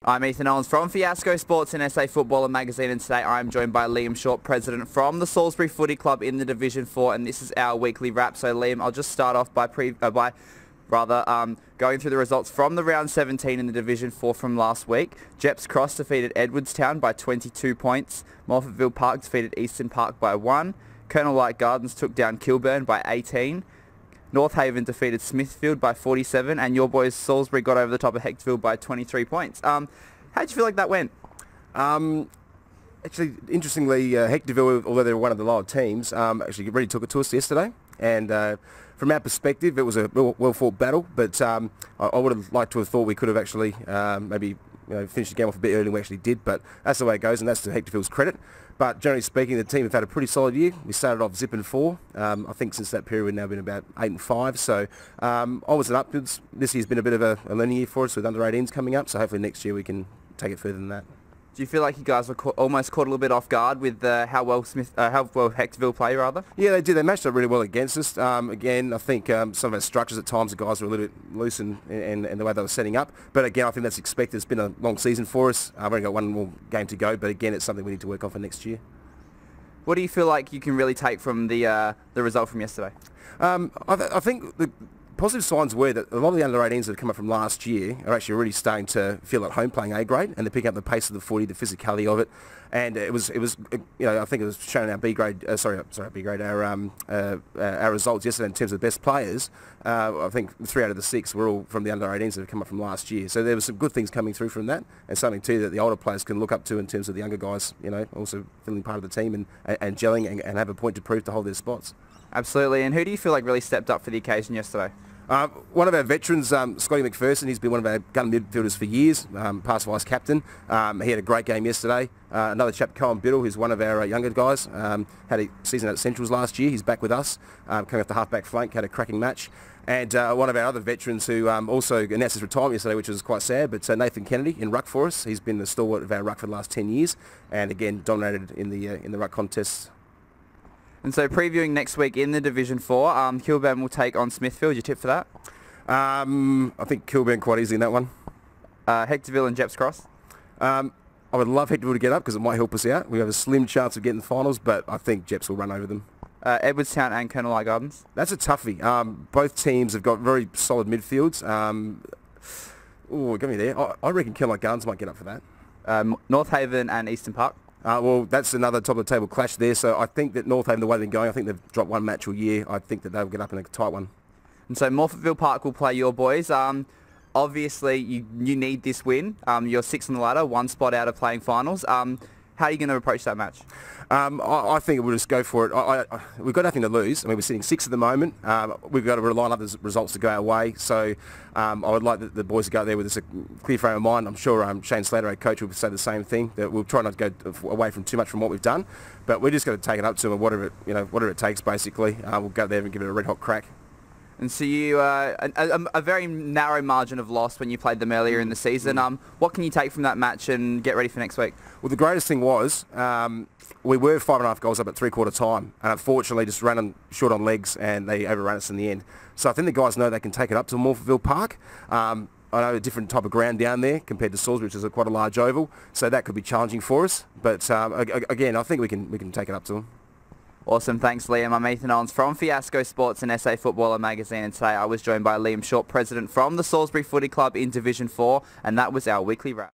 I'm Ethan Owens from Fiasco Sports and SA Footballer Magazine, and today I'm joined by Liam Short, President from the Salisbury Footy Club in the Division 4, and this is our weekly wrap. So Liam, I'll just start off by going through the results from the round 17 in the Division 4 from last week. Jeps Cross defeated Edwardstown by 22 points. Morphettville Park defeated Eastern Park by 1. Colonel Light Gardens took down Kilburn by 18. North Haven defeated Smithfield by 47, and your boys Salisbury got over the top of Hectorville by 23 points. How'd you feel like that went? Actually, interestingly, Hectorville, although they were one of the lower teams, actually really took it to us yesterday. And from our perspective, it was a well-fought battle, but I would have liked to have thought we could have actually maybe finished the game off a bit earlier than we actually did, but that's the way it goes, and that's to Hectorville's credit. But generally speaking, the team have had a pretty solid year. We started off zipping 4. I think since that period we've now been about 8 and 5. So onwards and upwards. This year's been a bit of a learning year for us with under 18s coming up. So hopefully next year we can take it further than that. Do you feel like you guys were almost caught a little bit off guard with how well Hectorville play, rather? Yeah, they did. They matched up really well against us. Again, I think some of our structures at times, the guys were a little bit loose in the way they were setting up. But again, I think that's expected. It's been a long season for us. I've only got one more game to go. But again, it's something we need to work on for next year. What do you feel like you can really take from the result from yesterday? I think the positive signs were that a lot of the under-18s that have come up from last year are actually really starting to feel at home playing A grade, and they're picking up the pace of the footy, the physicality of it, and it was I think it was shown in our B grade, our results yesterday in terms of the best players. I think 3 out of the 6 were all from the under-18s that have come up from last year. So there were some good things coming through from that, and something too that the older players can look up to in terms of the younger guys, also feeling part of the team and gelling and have a point to prove to hold their spots. Absolutely. And who do you feel like really stepped up for the occasion yesterday? One of our veterans, Scotty McPherson, he's been one of our gun midfielders for years, past vice captain. He had a great game yesterday. Another chap, Cohen Biddle, who's one of our younger guys, had a season at Centrals last year. He's back with us, coming off the half-back flank, had a cracking match. And one of our other veterans who also announced his retirement yesterday, which was quite sad, but Nathan Kennedy in ruck for us. He's been the stalwart of our ruck for the last 10 years, and again dominated in the ruck contests. And so previewing next week in the Division 4, Kilburn will take on Smithfield. Your tip for that? I think Kilburn quite easy in that one. Hectorville and Jeps Cross? I would love Hectorville to get up because it might help us out. We have a slim chance of getting the finals, but I think Jeps will run over them. Edwardstown and Colonel Light Gardens? That's a toughie. Both teams have got very solid midfields. Got me there. I reckon Colonel Light Gardens might get up for that. North Haven and Eastern Park? Well, that's another top of the table clash there. So I think that North Haven, the way they're going, I think they've dropped one match all year. I think that they'll get up in a tight one. And so Morphettville Park will play your boys. Obviously, you need this win. You're 6th on the ladder, 1 spot out of playing finals. How are you going to approach that match? I think we'll just go for it. We've got nothing to lose. I mean, we're sitting 6th at the moment. We've got to rely on other results to go our way. So I would like the boys to go there with a clear frame of mind. I'm sure Shane Slater, our coach, will say the same thing, that we'll try not to go away from too much from what we've done. But we're just going to take it up to them, whatever it takes, basically. We'll go there and give it a red-hot crack. And so you, a very narrow margin of loss when you played them earlier in the season. What can you take from that match and get ready for next week? Well, the greatest thing was we were 5.5 goals up at three-quarter time, and unfortunately just ran short on legs, and they overran us in the end. So I think the guys know they can take it up to Morphettville Park. I know a different type of ground down there compared to Salisbury, which is quite a large oval, so that could be challenging for us. But again, I think we can take it up to them. Awesome, thanks Liam. I'm Ethan Owens from Fiasco Sports and SA Footballer Magazine, and today I was joined by Liam Short, President from the Salisbury Footy Club in Division 4, and that was our weekly wrap.